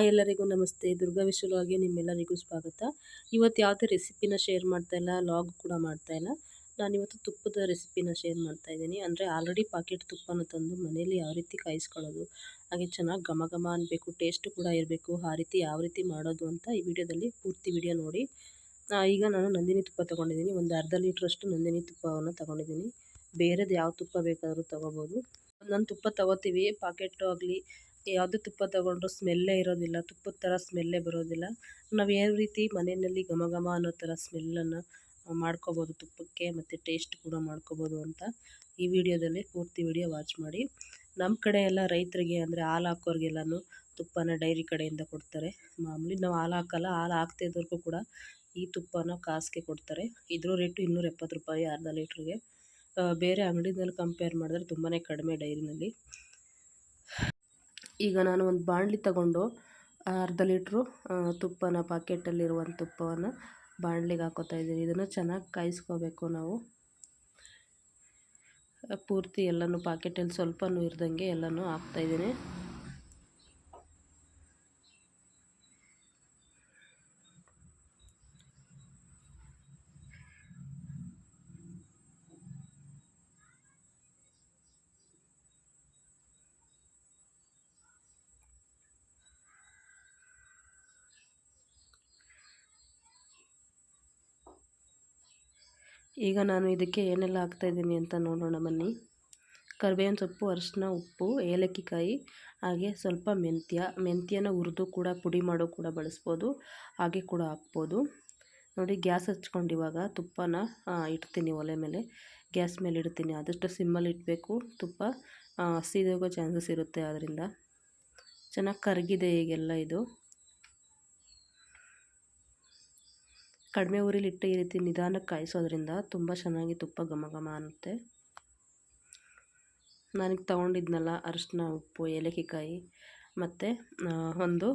Hi ಎಲ್ಲರಿಗೂ ನಮಸ್ತೆ. ದುರ್ಗಾ ವಿಶ್ವಲಾಗೆ ನಿಮ್ಮೆಲ್ಲರಿಗೂ ಸ್ವಾಗತ. ಇವತ್ತು ಯಾವುದೇ ರೆಸಿಪಿನ ಶೇರ್ ಮಾಡ್ತಾ ಇಲ್ಲ, ಲಾಗ್ ಕೂಡ ಮಾಡ್ತಾ ಇಲ್ಲ. ನಾನಿವತ್ತು ತುಪ್ಪದ ರೆಸಿಪಿನ ಶೇರ್ ಮಾಡ್ತಾ ಇದ್ದೀನಿ. ಅಂದರೆ ಆಲ್ರೆಡಿ ಪಾಕೆಟ್ ತುಪ್ಪನ ತಂದು ಮನೆಯಲ್ಲಿ ಯಾವ ರೀತಿ ಕಾಯಿಸ್ಕೊಳ್ಳೋದು, ಹಾಗೆ ಚೆನ್ನಾಗಿ ಘಮ ಘಮ ಅನ್ನಬೇಕು, ಟೇಸ್ಟ್ ಕೂಡ ಇರಬೇಕು, ಆ ರೀತಿ ಯಾವ ರೀತಿ ಮಾಡೋದು ಅಂತ ಈ ವಿಡಿಯೋದಲ್ಲಿ ಪೂರ್ತಿ ವಿಡಿಯೋ ನೋಡಿ. ಈಗ ನಾನು ನಂದಿನಿ ತುಪ್ಪ ತೊಗೊಂಡಿದ್ದೀನಿ. ಒಂದು ಅರ್ಧ ಲೀಟ್ರಷ್ಟು ನಂದಿನಿ ತುಪ್ಪವನ್ನು ತೊಗೊಂಡಿದ್ದೀನಿ. ಬೇರೆದು ಯಾವ ತುಪ್ಪ ಬೇಕಾದರೂ ತೊಗೋಬೋದು. ನಾನು ತುಪ್ಪ ತೊಗೋತೀವಿ, ಪಾಕೆಟು ಆಗಲಿ ಯಾವುದೇ ತುಪ್ಪ ತೊಗೊಂಡ್ರೂ ಸ್ಮೆಲ್ಲೇ ಇರೋದಿಲ್ಲ, ತುಪ್ಪದ ಥರ ಸ್ಮೆಲ್ಲೇ ಬರೋದಿಲ್ಲ. ನಾವು ಯಾವ ರೀತಿ ಮನೆಯಲ್ಲಿ ಘಮ ಘಮ ಅನ್ನೋ ಥರ ಸ್ಮೆಲ್ಲನ್ನು ಮಾಡ್ಕೋಬೋದು ತುಪ್ಪಕ್ಕೆ, ಮತ್ತು ಟೇಸ್ಟ್ ಕೂಡ ಮಾಡ್ಕೋಬೋದು ಅಂತ ಈ ವಿಡಿಯೋದಲ್ಲಿ ಪೂರ್ತಿ ವಿಡಿಯೋ ವಾಚ್ ಮಾಡಿ. ನಮ್ಮ ಕಡೆ ಎಲ್ಲ ರೈತರಿಗೆ ಅಂದರೆ ಹಾಲು ಹಾಕೋರಿಗೆಲ್ಲನೂ ತುಪ್ಪನ ಡೈರಿ ಕಡೆಯಿಂದ ಕೊಡ್ತಾರೆ. ಮಾಮೂಲಿ ನಾವು ಹಾಲು ಹಾಕಲ್ಲ, ಹಾಲು ಹಾಕ್ತಾ ಇದ್ದವ್ರಿಗೂ ಕೂಡ ಈ ತುಪ್ಪನ ಕಾಸಿಗೆ ಕೊಡ್ತಾರೆ. ಇದ್ರ ರೇಟು 270 ರೂಪಾಯಿ ಅರ್ಧ ಲೀಟ್ರಿಗೆ. ಬೇರೆ ಅಂಗಡಿನಲ್ಲಿ ಕಂಪೇರ್ ಮಾಡಿದ್ರೆ ತುಂಬಾ ಕಡಿಮೆ ಡೈರಿನಲ್ಲಿ. ಈಗ ನಾನು ಒಂದು ಬಾಣಲಿ ತಗೊಂಡು ಅರ್ಧ ಲೀಟ್ರು ತುಪ್ಪನ, ಪಾಕೆಟಲ್ಲಿರುವಂಥ ತುಪ್ಪವನ್ನು ಬಾಣಲಿಗೆ ಹಾಕೋತಾ ಇದ್ದೀನಿ. ಇದನ್ನು ಚೆನ್ನಾಗಿ ಕಾಯಿಸ್ಕೋಬೇಕು ನಾವು. ಪೂರ್ತಿ ಎಲ್ಲನೂ ಪಾಕೆಟಲ್ಲಿ ಸ್ವಲ್ಪನೂ ಇರ್ದಂಗೆ ಎಲ್ಲನೂ ಹಾಕ್ತಾಯಿದ್ದೀನಿ. ಈಗ ನಾನು ಇದಕ್ಕೆ ಏನೆಲ್ಲ ಹಾಕ್ತಾಯಿದ್ದೀನಿ ಅಂತ ನೋಡೋಣ ಬನ್ನಿ. ಕರಿಬೇವಿನ ಸೊಪ್ಪು, ಅರಿಶಿನ, ಉಪ್ಪು, ಏಲಕ್ಕಿ ಕಾಯಿ, ಹಾಗೆ ಸ್ವಲ್ಪ ಮೆಂತ್ಯನ ಹುರಿದು ಕೂಡ ಪುಡಿ ಮಾಡೋ ಕೂಡ ಬಳಸ್ಬೋದು, ಹಾಗೆ ಕೂಡ ಹಾಕ್ಬೋದು. ನೋಡಿ, ಗ್ಯಾಸ್ ಹಚ್ಕೊಂಡು ಇವಾಗ ತುಪ್ಪನ ಇಡ್ತೀನಿ ಒಲೆ ಮೇಲೆ. ಗ್ಯಾಸ್ ಮೇಲೆ ಇಡ್ತೀನಿ. ಆದಷ್ಟು ಸಿಮ್ಮಲ್ಲಿ ಇಡಬೇಕು. ತುಪ್ಪ ಸೀದೋಗೋ ಚಾನ್ಸಸ್ ಇರುತ್ತೆ, ಆದ್ದರಿಂದ ಚೆನ್ನಾಗಿ ಕರಗಿದೆ ಈಗೆಲ್ಲ. ಇದು ಕಡಿಮೆ ಉರಿಲಿಟ್ಟು ಈ ರೀತಿ ನಿಧಾನಕ್ಕೆ ಕಾಯಿಸೋದ್ರಿಂದ ತುಂಬ ಚೆನ್ನಾಗಿ ತುಪ್ಪ ಘಮ ಘಮ ಅನ್ನುತ್ತೆ. ನಾನೀಗ ತೊಗೊಂಡಿದ್ನಲ್ಲ ಅರಿಶಿನ, ಉಪ್ಪು, ಏಲಕ್ಕಿ ಕಾಯಿ ಮತ್ತು ಒಂದು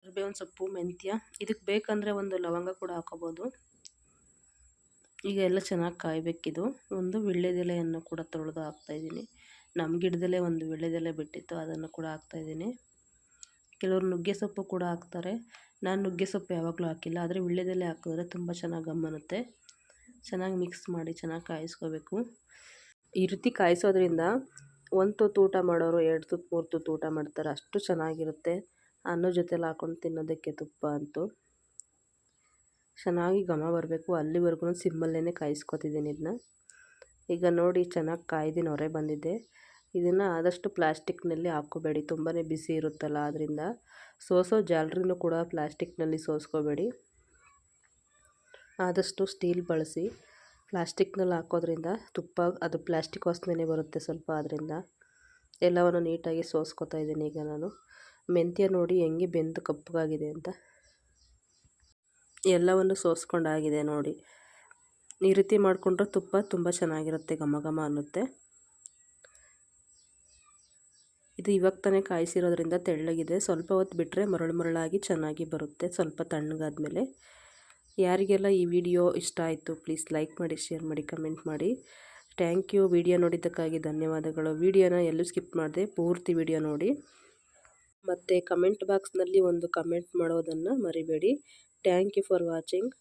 ಕರಿಬೇವಿನ ಸೊಪ್ಪು, ಮೆಂತ್ಯ, ಇದಕ್ಕೆ ಬೇಕಂದರೆ ಒಂದು ಲವಂಗ ಕೂಡ ಹಾಕೋಬೋದು. ಈಗ ಎಲ್ಲ ಚೆನ್ನಾಗಿ ಕಾಯಬೇಕಿದು. ಒಂದು ವೀಳ್ಯದೆಲೆಯನ್ನು ಕೂಡ ತೊಳೆದು ಹಾಕ್ತಾಯಿದ್ದೀನಿ. ನಮ್ಮ ಗಿಡದಲ್ಲೇ ಒಂದು ವೀಳ್ಯದೆಲೆ ಬಿಟ್ಟಿತ್ತು, ಅದನ್ನು ಕೂಡ ಹಾಕ್ತಾಯಿದ್ದೀನಿ. ಕೆಲವರು ನುಗ್ಗೆ ಸೊಪ್ಪು ಕೂಡ ಹಾಕ್ತಾರೆ. ನಾನು ನುಗ್ಗೆ ಸೊಪ್ಪು ಯಾವಾಗಲೂ ಹಾಕಿಲ್ಲ, ಆದರೆ ವೀಳ್ಯದೆಲೆ ಹಾಕಿದ್ರೆ ತುಂಬ ಚೆನ್ನಾಗಿ ಗಮ್ಮನುತ್ತೆ. ಚೆನ್ನಾಗಿ ಮಿಕ್ಸ್ ಮಾಡಿ ಚೆನ್ನಾಗಿ ಕಾಯಿಸ್ಕೋಬೇಕು. ಈ ರೀತಿ ಕಾಯಿಸೋದ್ರಿಂದ ಒಂದು ತುತ್ತು ಊಟ ಮಾಡೋರು 2 ತುತ್ತು 3 ತುತ್ತು ಊಟ ಮಾಡ್ತಾರೆ, ಅಷ್ಟು ಚೆನ್ನಾಗಿರುತ್ತೆ. ಅನ್ನೋ ಜೊತೆಲಿ ಹಾಕ್ಕೊಂಡು ತಿನ್ನೋದಕ್ಕೆ ತುಪ್ಪ ಅಂತೂ ಚೆನ್ನಾಗಿ ಘಮ ಬರಬೇಕು. ಅಲ್ಲಿವರೆಗೂ ಸಿಮ್ಮಲ್ಲೇ ಕಾಯಿಸ್ಕೊತಿದ್ದೀನಿ ಇದನ್ನ. ಈಗ ನೋಡಿ, ಚೆನ್ನಾಗಿ ಕಾಯ್ದು ನೊರೆ ಬಂದಿದೆ. ಇದನ್ನು ಆದಷ್ಟು ಪ್ಲಾಸ್ಟಿಕ್ನಲ್ಲಿ ಹಾಕ್ಕೋಬೇಡಿ, ತುಂಬಾ ಬಿಸಿ ಇರುತ್ತಲ್ಲ, ಆದ್ದರಿಂದ ಸೋಸೋ ಜಾಲರಿನೂ ಕೂಡ ಪ್ಲಾಸ್ಟಿಕ್ನಲ್ಲಿ ಸೋಸ್ಕೋಬೇಡಿ. ಆದಷ್ಟು ಸ್ಟೀಲ್ ಬಳಸಿ. ಪ್ಲಾಸ್ಟಿಕ್ನಲ್ಲಿ ಹಾಕೋದ್ರಿಂದ ತುಪ್ಪ ಅದು ಪ್ಲಾಸ್ಟಿಕ್ ವಾಸನೆ ಬರುತ್ತೆ ಸ್ವಲ್ಪ, ಆದ್ದರಿಂದ ಎಲ್ಲವನ್ನು ನೀಟಾಗಿ ಸೋಸ್ಕೋತಾ ಇದ್ದೀನಿ. ಈಗ ನಾನು ಮೆಂತ್ಯ ನೋಡಿ ಹೆಂಗೆ ಬೆಂದು ಕಪ್ಪಗಾಗಿದೆ ಅಂತ. ಎಲ್ಲವನ್ನು ಸೋಸ್ಕೊಂಡಾಗಿದೆ ನೋಡಿ. ಈ ರೀತಿ ಮಾಡಿಕೊಂಡ್ರೆ ತುಪ್ಪ ತುಂಬ ಚೆನ್ನಾಗಿರುತ್ತೆ, ಘಮ ಘಮ ಅನ್ನುತ್ತೆ. ಇದು ಇವಾಗ ತಾನೇ ಕಾಯಿಸಿರೋದ್ರಿಂದ ತೆಳ್ಳಗಿದೆ. ಸ್ವಲ್ಪ ಹೊತ್ತು ಬಿಟ್ಟರೆ ಮರಳಾಗಿ ಚೆನ್ನಾಗಿ ಬರುತ್ತೆ, ಸ್ವಲ್ಪ ತಣ್ಣಗಾದ್ಮೇಲೆ. ಯಾರಿಗೆಲ್ಲ ಈ ವಿಡಿಯೋ ಇಷ್ಟ ಆಯಿತು ಪ್ಲೀಸ್ ಲೈಕ್ ಮಾಡಿ, ಶೇರ್ ಮಾಡಿ, ಕಮೆಂಟ್ ಮಾಡಿ. Thank you. ವಿಡಿಯೋ ನೋಡಿದ್ದಕ್ಕಾಗಿ ಧನ್ಯವಾದಗಳು. ವಿಡಿಯೋನ ಎಲ್ಲೂ ಸ್ಕಿಪ್ ಮಾಡಿದೆ, ಪೂರ್ತಿ ವಿಡಿಯೋ ನೋಡಿ. ಮತ್ತು ಕಮೆಂಟ್ ಬಾಕ್ಸ್ನಲ್ಲಿ ಒಂದು ಕಮೆಂಟ್ ಮಾಡೋದನ್ನು ಮರಿಬೇಡಿ. Thank you for watching.